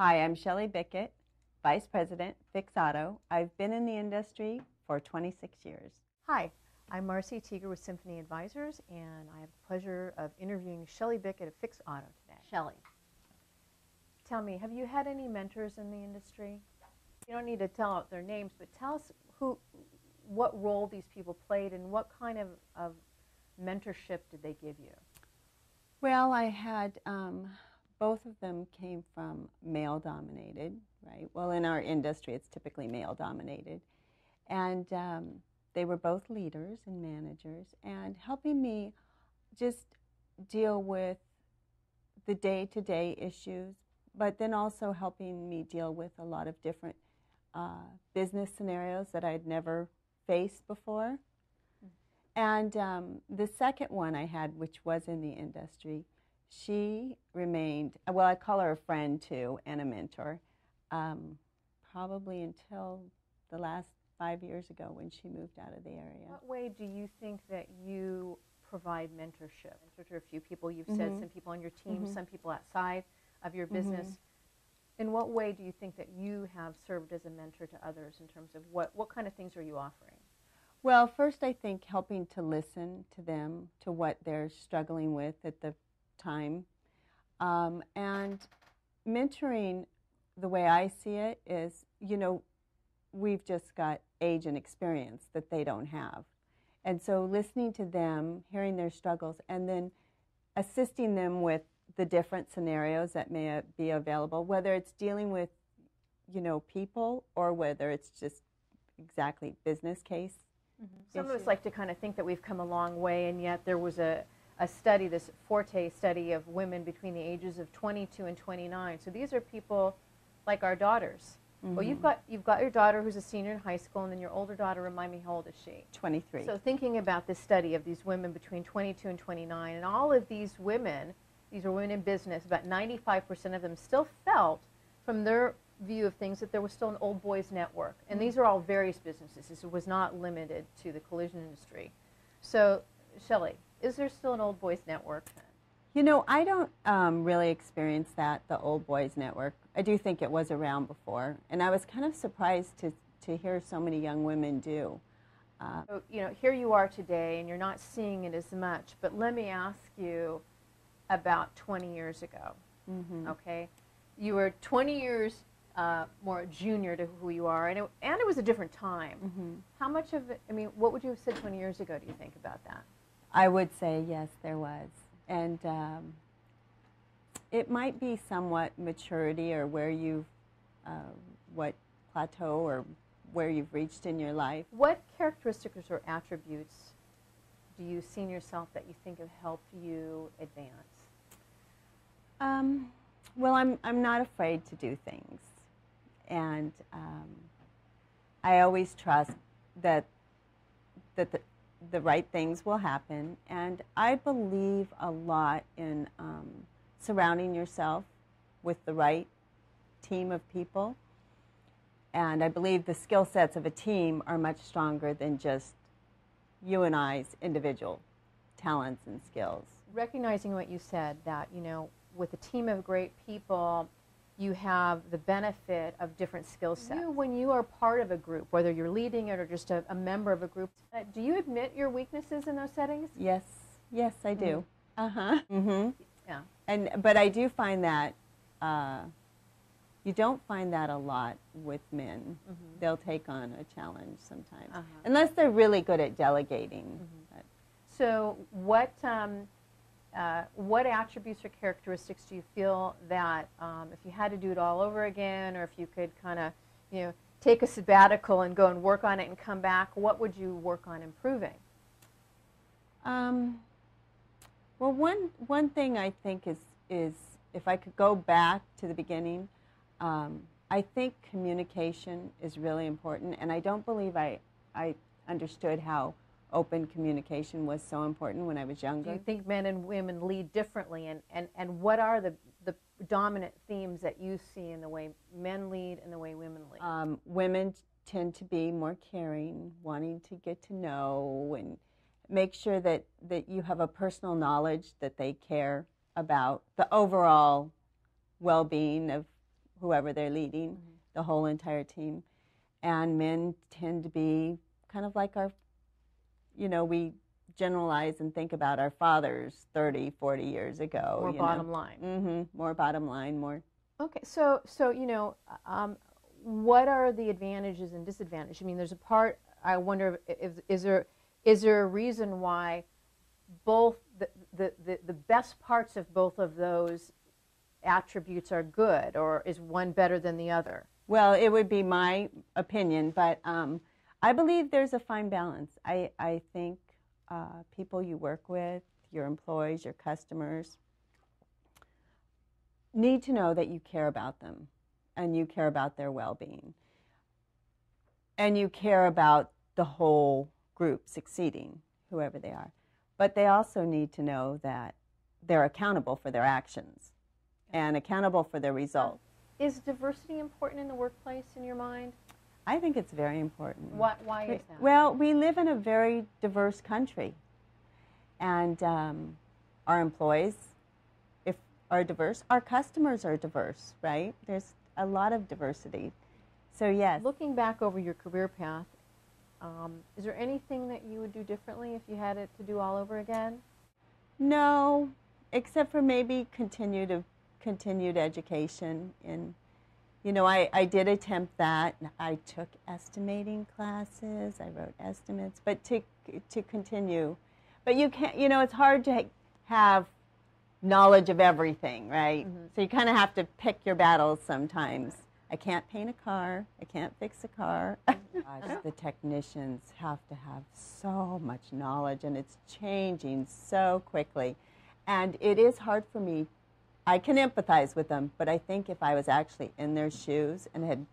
Hi, I'm Shelly Bickett, Vice President, FixAuto. I've been in the industry for 26 years. Hi, I'm Marcy Teeger with Symphony Advisors, and I have the pleasure of interviewing Shelly Bickett of FixAuto today. Shelly, tell me, have you had any mentors in the industry? You don't need to tell out their names, but tell us what role these people played and what kind of mentorship did they give you? Well, I had, both of them came from male-dominated, right? Well, in our industry, it's typically male-dominated. And they were both leaders and managers and helping me just deal with the day-to-day issues, but then also helping me deal with a lot of different business scenarios that I'd never faced before. And the second one I had, which was in the industry, she remained, well, I call her a friend too and a mentor, probably until the last 5 years ago when she moved out of the area. What way do you think that you provide mentorship? Mentor to a few people, you've said some people on your team, some people outside of your business. In what way do you think that you have served as a mentor to others in terms of what kind of things are you offering? Well, first I think helping to listen to them, to what they're struggling with at the time. And mentoring, the way I see it, is, you know, we've just got age and experience that they don't have. And so listening to them, hearing their struggles, and then assisting them with the different scenarios that may be available, whether it's dealing with, you know, people or whether it's just exactly business case. Some of us like to kind of think that we've come a long way, and yet there was a study, this Forte study of women between the ages of 22 and 29. So these are people like our daughters. Well, you've got your daughter who's a senior in high school, and then your older daughter, remind me, how old is she? 23. So thinking about this study of these women between 22 and 29, and all of these women are women in business, about 95% of them still felt, from their view of things, that there was still an old boys network. And these are all various businesses. This was not limited to the collision industry. So, Shelly, is there still an old boys network? You know, I don't really experience that, the old boys network. I do think it was around before, and I was kind of surprised to hear so many young women do. So, you know, here you are today, and you're not seeing it as much, but let me ask you about 20 years ago, okay? You were 20 years more junior to who you are, and it was a different time. How much of it, I mean, what would you have said 20 years ago, do you think, about that? I would say, yes, there was. And it might be somewhat maturity or where you've, what plateau or where you've reached in your life. What characteristics or attributes do you see in yourself that you think have helped you advance? Well, I'm not afraid to do things. And I always trust that the right things will happen, and I believe a lot in surrounding yourself with the right team of people, and I believe the skill sets of a team are much stronger than just you and I's individual talents and skills. Recognizing what you said, that, you know, with a team of great people, you have the benefit of different skill sets. When you are part of a group, whether you're leading it or just a member of a group, do you admit your weaknesses in those settings? Yes, yes, I do. Yeah. But I do find that you don't find that a lot with men. They'll take on a challenge sometimes, unless they're really good at delegating. So what attributes or characteristics do you feel that if you had to do it all over again, or if you could kind of, you know, take a sabbatical and go and work on it and come back, what would you work on improving? Well, one thing I think is if I could go back to the beginning, I think communication is really important, and I don't believe I understood how open communication was so important when I was younger. Do you think men and women lead differently, and what are the dominant themes that you see in the way men lead and the way women lead? Women tend to be more caring, wanting to get to know and make sure that you have a personal knowledge that they care about the overall well-being of whoever they're leading, the whole entire team. And men tend to be kind of like our, we generalize and think about our fathers 30, 40 years ago. More bottom line. More bottom line, more. Okay, so what are the advantages and disadvantages? I mean, there's a part, I wonder, is there a reason why both the best parts of both of those attributes are good, or is one better than the other? Well, it would be my opinion, but I believe there's a fine balance. I think people you work with, your employees, your customers, need to know that you care about them and you care about their well-being and you care about the whole group succeeding, whoever they are. But they also need to know that they're accountable for their actions and accountable for their results. Is diversity important in the workplace in your mind? I think it's very important. Why is that? Well, we live in a very diverse country, and our employees are diverse. Our customers are diverse, right? There's a lot of diversity. So yes. Looking back over your career path, is there anything that you would do differently if you had it to do all over again? No, except for maybe continued education. I did attempt that. I took estimating classes. I wrote estimates, but to continue. But you can't. It's hard to have knowledge of everything, right? So you kind of have to pick your battles sometimes. I can't paint a car. I can't fix a car. Gosh, the technicians have to have so much knowledge, and it's changing so quickly. And it is hard for me. I can empathize with them, but I think if I was actually in their shoes and had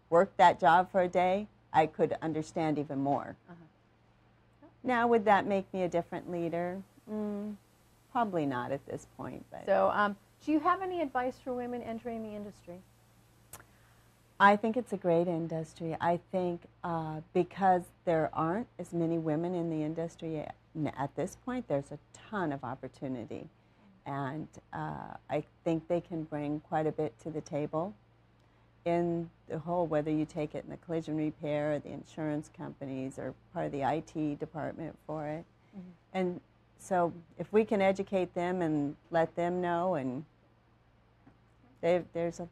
worked that job for a day, I could understand even more. Now, would that make me a different leader? Probably not at this point. But. So, do you have any advice for women entering the industry? I think it's a great industry. I think because there aren't as many women in the industry at this point, there's a ton of opportunity. And I think they can bring quite a bit to the table in the whole, whether you take it in the collision repair or the insurance companies or part of the IT department for it. And so if we can educate them and let them know, and there's a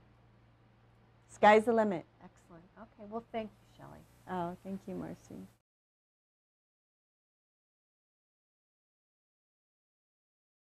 sky's the limit. Excellent. Okay, well, thank you, Shelly. Oh, thank you, Marcy.